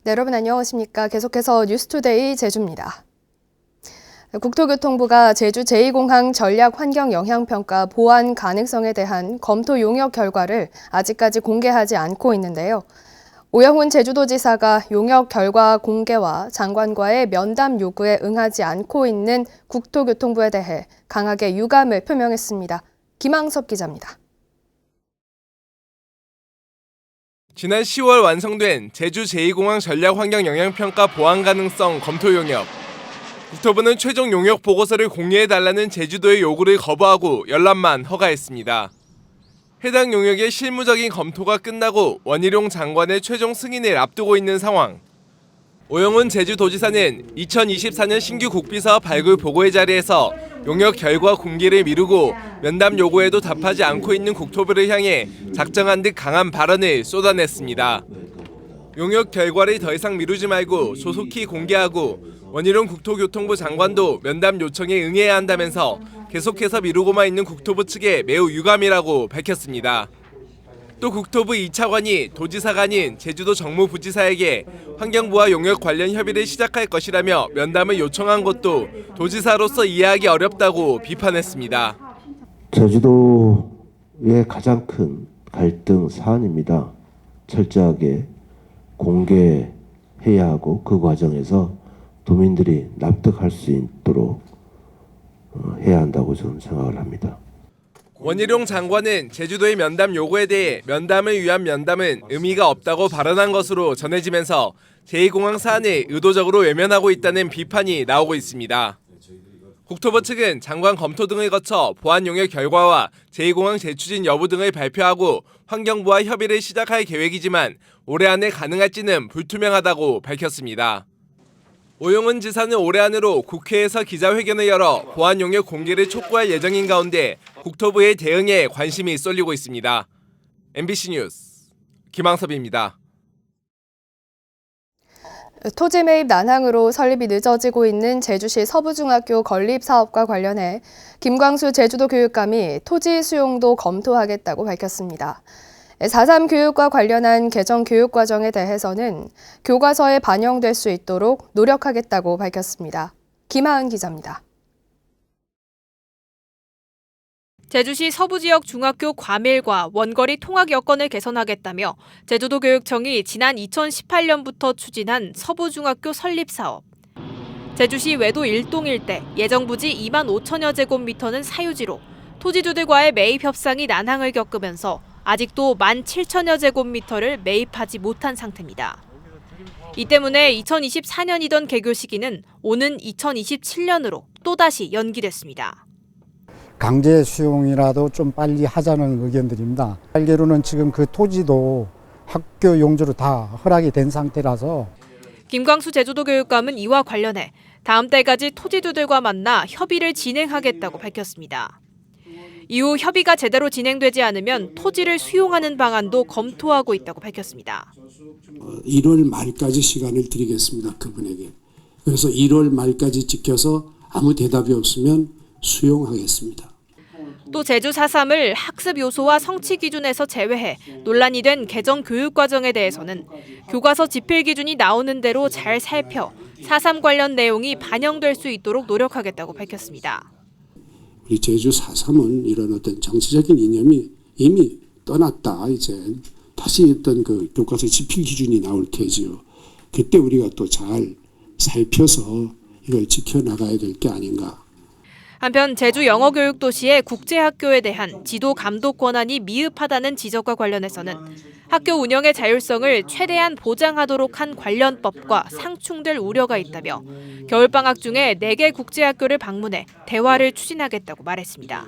네, 여러분 안녕하십니까. 계속해서 뉴스투데이 제주입니다. 국토교통부가 제주 제2공항 전략 환경 영향평가 보완 가능성에 대한 검토 용역 결과를 아직까지 공개하지 않고 있는데요. 오영훈 제주도지사가 용역 결과 공개와 장관과의 면담 요구에 응하지 않고 있는 국토교통부에 대해 강하게 유감을 표명했습니다. 김항섭 기자입니다. 지난 10월 완성된 제주 제2공항 전략 환경 영향평가 보완 가능성 검토 용역. 국토부는 최종 용역 보고서를 공개해달라는 제주도의 요구를 거부하고 열람만 허가했습니다. 해당 용역의 실무적인 검토가 끝나고 원희룡 장관의 최종 승인을 앞두고 있는 상황. 오영훈 제주도지사는 2024년 신규 국비사업 발굴 보고회 자리에서 용역 결과 공개를 미루고 면담 요구에도 답하지 않고 있는 국토부를 향해 작정한 듯 강한 발언을 쏟아냈습니다. 용역 결과를 더 이상 미루지 말고 조속히 공개하고 원희룡 국토교통부 장관도 면담 요청에 응해야 한다면서 계속해서 미루고만 있는 국토부 측에 매우 유감이라고 밝혔습니다. 또 국토부 2차관이 도지사가 아닌 제주도 정무부지사에게 환경부와 용역 관련 협의를 시작할 것이라며 면담을 요청한 것도 도지사로서 이해하기 어렵다고 비판했습니다. 제주도의 가장 큰 갈등 사안입니다. 철저하게 공개해야 하고 그 과정에서 도민들이 납득할 수 있도록 해야 한다고 저는 생각을 합니다. 원희룡 장관은 제주도의 면담 요구에 대해 면담을 위한 면담은 의미가 없다고 발언한 것으로 전해지면서 제2공항 사안을 의도적으로 외면하고 있다는 비판이 나오고 있습니다. 국토부 측은 장관 검토 등을 거쳐 보완 용역 결과와 제2공항 재추진 여부 등을 발표하고 환경부와 협의를 시작할 계획이지만 올해 안에 가능할지는 불투명하다고 밝혔습니다. 오영훈 지사는 올해 안으로 국회에서 기자회견을 열어 보완 용역 공개를 촉구할 예정인 가운데 국토부의 대응에 관심이 쏠리고 있습니다. MBC 뉴스 김항섭입니다. 토지 매입 난항으로 설립이 늦어지고 있는 제주시 서부중학교 건립 사업과 관련해 김광수 제주도 교육감이 토지 수용도 검토하겠다고 밝혔습니다. 4.3 교육과 관련한 개정 교육 과정에 대해서는 교과서에 반영될 수 있도록 노력하겠다고 밝혔습니다. 김하은 기자입니다. 제주시 서부지역 중학교 과밀과 원거리 통학 여건을 개선하겠다며 제주도교육청이 지난 2018년부터 추진한 서부중학교 설립 사업. 제주시 외도 1동 일대 예정 부지 2만 5천여 제곱미터는 사유지로 토지주들과의 매입 협상이 난항을 겪으면서 아직도 1만 7천여 제곱미터를 매입하지 못한 상태입니다. 이 때문에 2024년이던 개교 시기는 오는 2027년으로 또다시 연기됐습니다. 강제 수용이라도 좀 빨리 하자는 의견들입니다. 알기로는 지금 그 토지도 학교 용지로 다 허락이 된 상태라서. 김광수 제주도 교육감은 이와 관련해 다음 달까지 토지주들과 만나 협의를 진행하겠다고 밝혔습니다. 이후 협의가 제대로 진행되지 않으면 토지를 수용하는 방안도 검토하고 있다고 밝혔습니다. 1월 말까지 시간을 드리겠습니다. 그분에게. 그래서 1월 말까지 지켜서 아무 대답이 없으면 수용하겠습니다. 또 제주 4.3을 학습 요소와 성취 기준에서 제외해 논란이 된 개정 교육 과정에 대해서는 교과서 집필 기준이 나오는 대로 잘 살펴 4.3 관련 내용이 반영될 수 있도록 노력하겠다고 밝혔습니다. 우리 제주 4.3은 이런 어떤 정치적인 이념이 이미 떠났다. 이제 다시 어떤 그 교과서 집필 기준이 나올 테지요. 그때 우리가 또 잘 살펴서 이걸 지켜나가야 될 게 아닌가. 한편 제주 영어교육도시의 국제학교에 대한 지도 감독 권한이 미흡하다는 지적과 관련해서는 학교 운영의 자율성을 최대한 보장하도록 한 관련법과 상충될 우려가 있다며 겨울방학 중에 4개 국제학교를 방문해 대화를 추진하겠다고 말했습니다.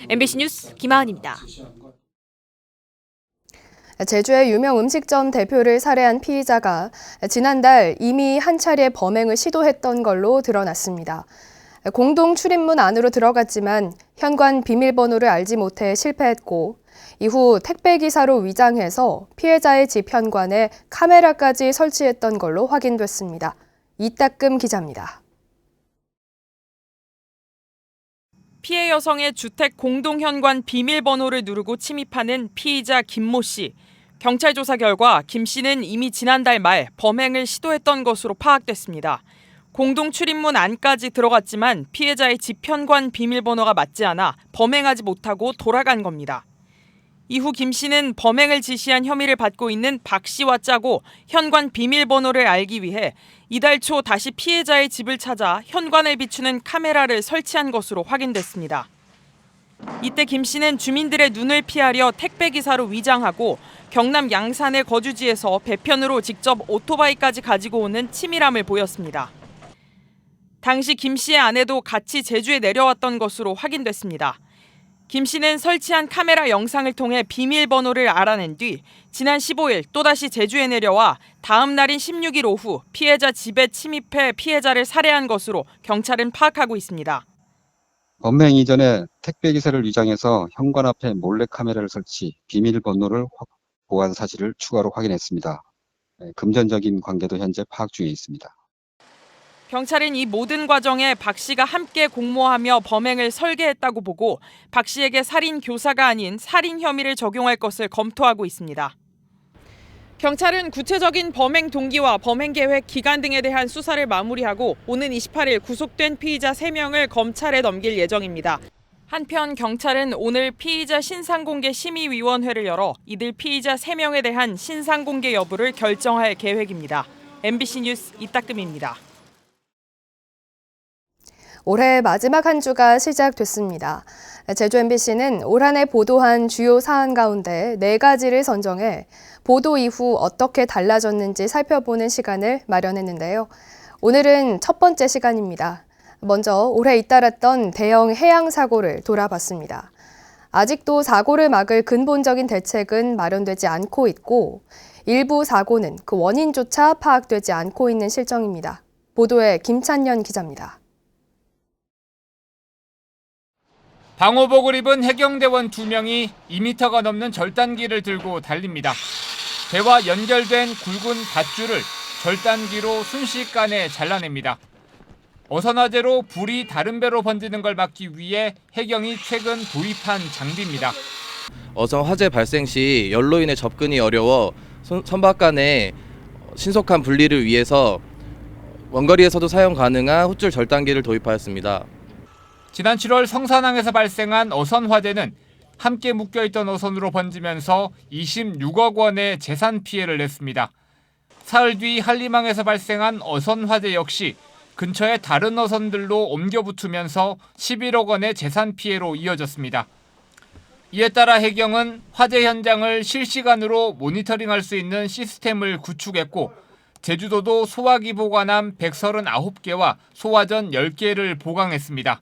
MBC 뉴스 김하은입니다. 제주의 유명 음식점 대표를 살해한 피의자가 지난달 이미 한 차례 범행을 시도했던 걸로 드러났습니다. 공동 출입문 안으로 들어갔지만 현관 비밀번호를 알지 못해 실패했고 이후 택배기사로 위장해서 피해자의 집 현관에 카메라까지 설치했던 걸로 확인됐습니다. 이따금 기자입니다. 피해 여성의 주택 공동 현관 비밀번호를 누르고 침입하는 피의자 김모 씨. 경찰 조사 결과 김 씨는 이미 지난달 말 범행을 시도했던 것으로 파악됐습니다. 공동 출입문 안까지 들어갔지만 피해자의 집 현관 비밀번호가 맞지 않아 범행하지 못하고 돌아간 겁니다. 이후 김 씨는 범행을 지시한 혐의를 받고 있는 박 씨와 짜고 현관 비밀번호를 알기 위해 이달 초 다시 피해자의 집을 찾아 현관을 비추는 카메라를 설치한 것으로 확인됐습니다. 이때 김 씨는 주민들의 눈을 피하려 택배기사로 위장하고 경남 양산의 거주지에서 배편으로 직접 오토바이까지 가지고 오는 치밀함을 보였습니다. 당시 김 씨의 아내도 같이 제주에 내려왔던 것으로 확인됐습니다. 김 씨는 설치한 카메라 영상을 통해 비밀번호를 알아낸 뒤 지난 15일 또다시 제주에 내려와 다음 날인 16일 오후 피해자 집에 침입해 피해자를 살해한 것으로 경찰은 파악하고 있습니다. 범행 이전에 택배기사를 위장해서 현관 앞에 몰래카메라를 설치, 비밀번호를 확보한 사실을 추가로 확인했습니다. 금전적인 관계도 현재 파악 중에 있습니다. 경찰은 이 모든 과정에 박 씨가 함께 공모하며 범행을 설계했다고 보고 박 씨에게 살인 교사가 아닌 살인 혐의를 적용할 것을 검토하고 있습니다. 경찰은 구체적인 범행 동기와 범행 계획 기간 등에 대한 수사를 마무리하고 오는 28일 구속된 피의자 3명을 검찰에 넘길 예정입니다. 한편 경찰은 오늘 피의자 신상공개 심의위원회를 열어 이들 피의자 3명에 대한 신상공개 여부를 결정할 계획입니다. MBC 뉴스 이따금입니다. 올해 마지막 한 주가 시작됐습니다. 제주 MBC는 올 한 해 보도한 주요 사안 가운데 4가지를 선정해 보도 이후 어떻게 달라졌는지 살펴보는 시간을 마련했는데요. 오늘은 첫 번째 시간입니다. 먼저 올해 잇따랐던 대형 해양 사고를 돌아봤습니다. 아직도 사고를 막을 근본적인 대책은 마련되지 않고 있고 일부 사고는 그 원인조차 파악되지 않고 있는 실정입니다. 보도에 김찬년 기자입니다. 방호복을 입은 해경대원 2명이 2m가 넘는 절단기를 들고 달립니다. 배와 연결된 굵은 밧줄을 절단기로 순식간에 잘라냅니다. 어선화재로 불이 다른 배로 번지는 걸 막기 위해 해경이 최근 도입한 장비입니다. 어선 화재 발생 시 열로 인해 접근이 어려워 선박 간의 신속한 분리를 위해서 원거리에서도 사용 가능한 밧줄 절단기를 도입하였습니다. 지난 7월 성산항에서 발생한 어선 화재는 함께 묶여있던 어선으로 번지면서 26억 원의 재산 피해를 냈습니다. 사흘 뒤 한림항에서 발생한 어선 화재 역시 근처의 다른 어선들로 옮겨 붙으면서 11억 원의 재산 피해로 이어졌습니다. 이에 따라 해경은 화재 현장을 실시간으로 모니터링할 수 있는 시스템을 구축했고 제주도도 소화기 보관함 139개와 소화전 10개를 보강했습니다.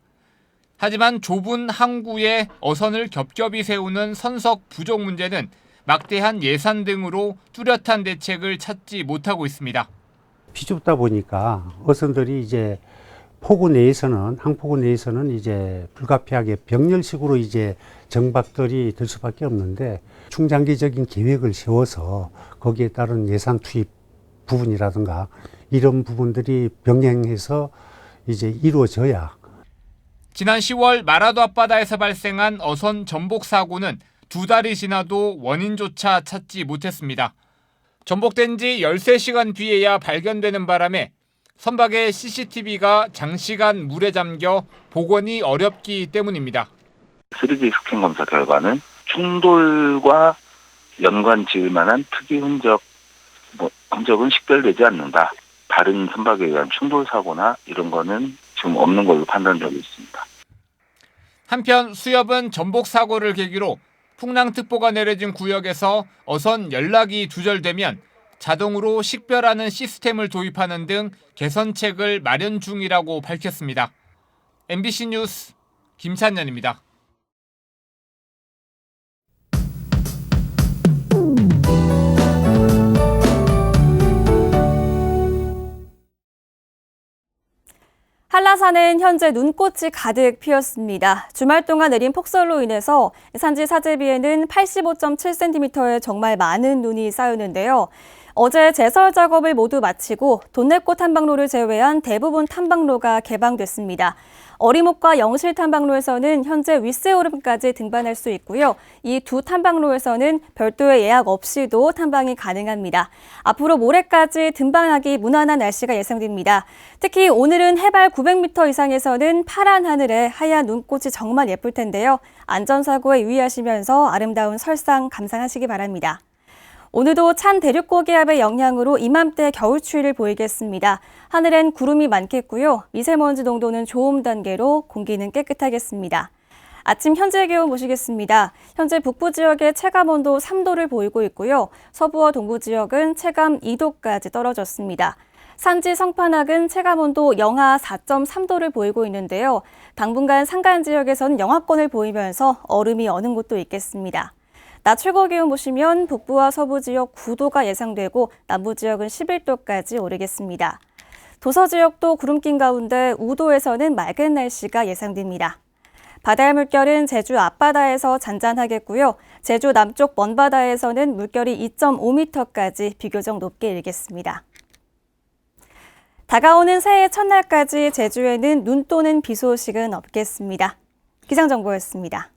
하지만 좁은 항구에 어선을 겹겹이 세우는 선석 부족 문제는 막대한 예산 등으로 뚜렷한 대책을 찾지 못하고 있습니다. 비좁다 보니까 어선들이 이제 항포구 내에서는 이제 불가피하게 병렬식으로 이제 정박들이 될 수밖에 없는데 중장기적인 계획을 세워서 거기에 따른 예산 투입 부분이라든가 이런 부분들이 병행해서 이제 이루어져야. 지난 10월 마라도 앞바다에서 발생한 어선 전복 사고는 2달이 지나도 원인조차 찾지 못했습니다. 전복된 지 13시간 뒤에야 발견되는 바람에 선박의 CCTV가 장시간 물에 잠겨 복원이 어렵기 때문입니다. 3D 스캔 검사 결과는 충돌과 연관 지을 만한 특이 흔적은 식별되지 않는다. 다른 선박에 의한 충돌 사고나 이런 거는 지금 없는 걸로 판단되고 있습니다. 한편 수협은 전복 사고를 계기로 풍랑특보가 내려진 구역에서 어선 연락이 두절되면 자동으로 식별하는 시스템을 도입하는 등 개선책을 마련 중이라고 밝혔습니다. MBC 뉴스 김찬년입니다. 한라산은 현재 눈꽃이 가득 피었습니다. 주말 동안 내린 폭설로 인해서 산지 사제비에는 85.7cm의 정말 많은 눈이 쌓였는데요. 어제 제설 작업을 모두 마치고 돈내꽃 탐방로를 제외한 대부분 탐방로가 개방됐습니다. 어리목과 영실 탐방로에서는 현재 윗세오름까지 등반할 수 있고요. 이 두 탐방로에서는 별도의 예약 없이도 탐방이 가능합니다. 앞으로 모레까지 등반하기 무난한 날씨가 예상됩니다. 특히 오늘은 해발 900m 이상에서는 파란 하늘에 하얀 눈꽃이 정말 예쁠 텐데요. 안전사고에 유의하시면서 아름다운 설상 감상하시기 바랍니다. 오늘도 찬 대륙고기압의 영향으로 이맘때 겨울 추위를 보이겠습니다. 하늘엔 구름이 많겠고요. 미세먼지 농도는 좋음 단계로 공기는 깨끗하겠습니다. 아침 현재 기온 보시겠습니다. 현재 북부 지역의 체감온도 3도를 보이고 있고요. 서부와 동부 지역은 체감 2도까지 떨어졌습니다. 산지 성판악은 체감온도 영하 4.3도를 보이고 있는데요. 당분간 산간 지역에서는 영하권을 보이면서 얼음이 어는 곳도 있겠습니다. 낮 최고 기온 보시면 북부와 서부 지역 9도가 예상되고 남부 지역은 11도까지 오르겠습니다. 도서 지역도 구름 낀 가운데 우도에서는 맑은 날씨가 예상됩니다. 바다의 물결은 제주 앞바다에서 잔잔하겠고요. 제주 남쪽 먼바다에서는 물결이 2.5m까지 비교적 높게 일겠습니다. 다가오는 새해 첫날까지 제주에는 눈 또는 비 소식은 없겠습니다. 기상정보였습니다.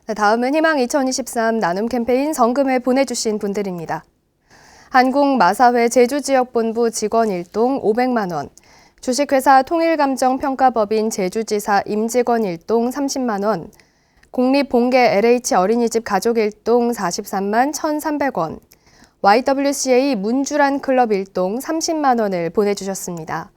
네, 다음은 희망 2023 나눔 캠페인 성금을 보내주신 분들입니다. 한국마사회 제주지역본부 직원 1동 500만 원, 주식회사 통일감정평가법인 제주지사 임직원 1동 30만 원, 공립봉계 LH 어린이집 가족 1동 43만 1,300원, YWCA 문주란 클럽 1동 30만 원을 보내주셨습니다.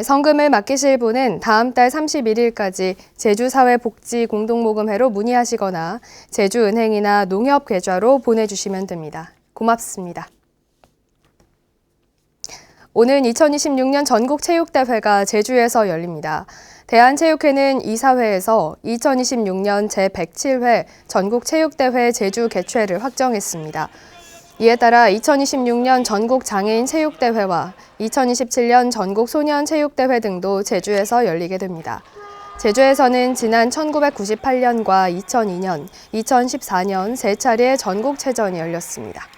성금을 맡기실 분은 다음 달 31일까지 제주사회복지공동모금회로 문의하시거나 제주은행이나 농협계좌로 보내주시면 됩니다. 고맙습니다. 오는 2026년 전국체육대회가 제주에서 열립니다. 대한체육회는 이사회에서 2026년 제107회 전국체육대회 제주 개최를 확정했습니다. 이에 따라 2026년 전국장애인체육대회와 2027년 전국소년체육대회 등도 제주에서 열리게 됩니다. 제주에서는 지난 1998년과 2002년, 2014년 세 차례 전국체전이 열렸습니다.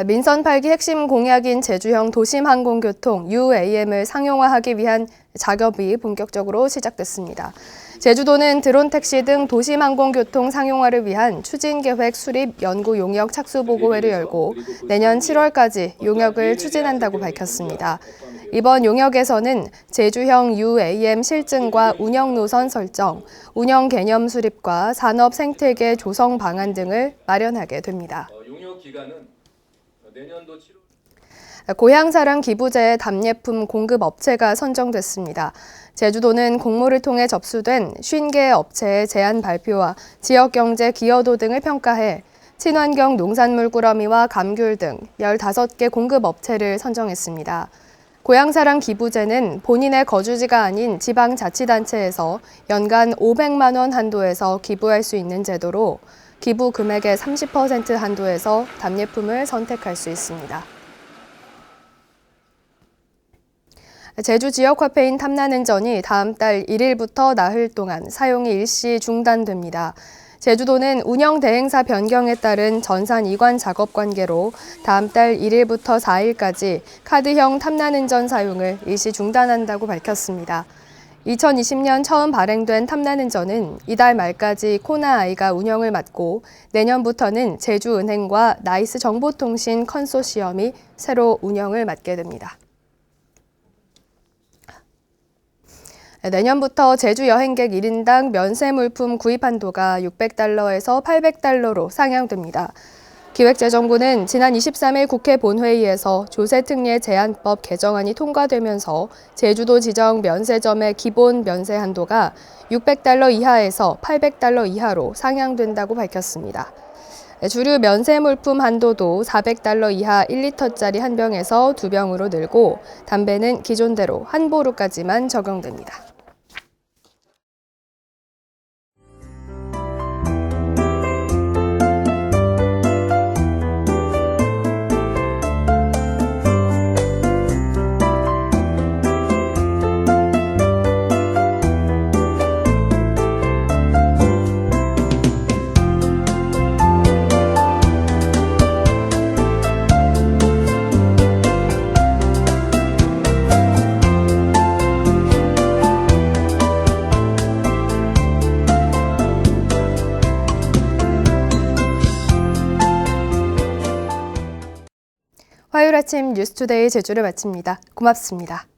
민선 8기 핵심 공약인 제주형 도심항공교통 UAM을 상용화하기 위한 작업이 본격적으로 시작됐습니다. 제주도는 드론 택시 등 도심항공교통 상용화를 위한 추진계획 수립 연구 용역 착수보고회를 열고 내년 7월까지 용역을 추진한다고 밝혔습니다. 이번 용역에서는 제주형 UAM 실증과 운영 노선 설정, 운영 개념 수립과 산업 생태계 조성 방안 등을 마련하게 됩니다. 용역 기간은 내년도 7월. 고향사랑 기부제의 답례품 공급 업체가 선정됐습니다. 제주도는 공모를 통해 접수된 50개의 업체의 제안 발표와 지역경제 기여도 등을 평가해 친환경 농산물 꾸러미와 감귤 등 15개 공급 업체를 선정했습니다. 고향사랑 기부제는 본인의 거주지가 아닌 지방자치단체에서 연간 500만 원 한도에서 기부할 수 있는 제도로 기부 금액의 30% 한도에서 답례품을 선택할 수 있습니다. 제주 지역화폐인 탐나는전이 다음 달 1일부터 나흘 동안 사용이 일시 중단됩니다. 제주도는 운영 대행사 변경에 따른 전산 이관 작업 관계로 다음 달 1일부터 4일까지 카드형 탐나는전 사용을 일시 중단한다고 밝혔습니다. 2020년 처음 발행된 탐나는전은 이달 말까지 코나아이가 운영을 맡고 내년부터는 제주은행과 나이스 정보통신 컨소시엄이 새로 운영을 맡게 됩니다. 내년부터 제주 여행객 1인당 면세 물품 구입 한도가 $600에서 $800로 상향됩니다. 기획재정부는 지난 23일 국회 본회의에서 조세특례 제한법 개정안이 통과되면서 제주도 지정 면세점의 기본 면세 한도가 $600 이하에서 $800 이하로 상향된다고 밝혔습니다. 주류 면세 물품 한도도 $400 이하 1리터짜리 한 병에서 2병으로 늘고 담배는 기존대로 한 보루까지만 적용됩니다. 화요일 아침 뉴스투데이 제주를 마칩니다. 고맙습니다.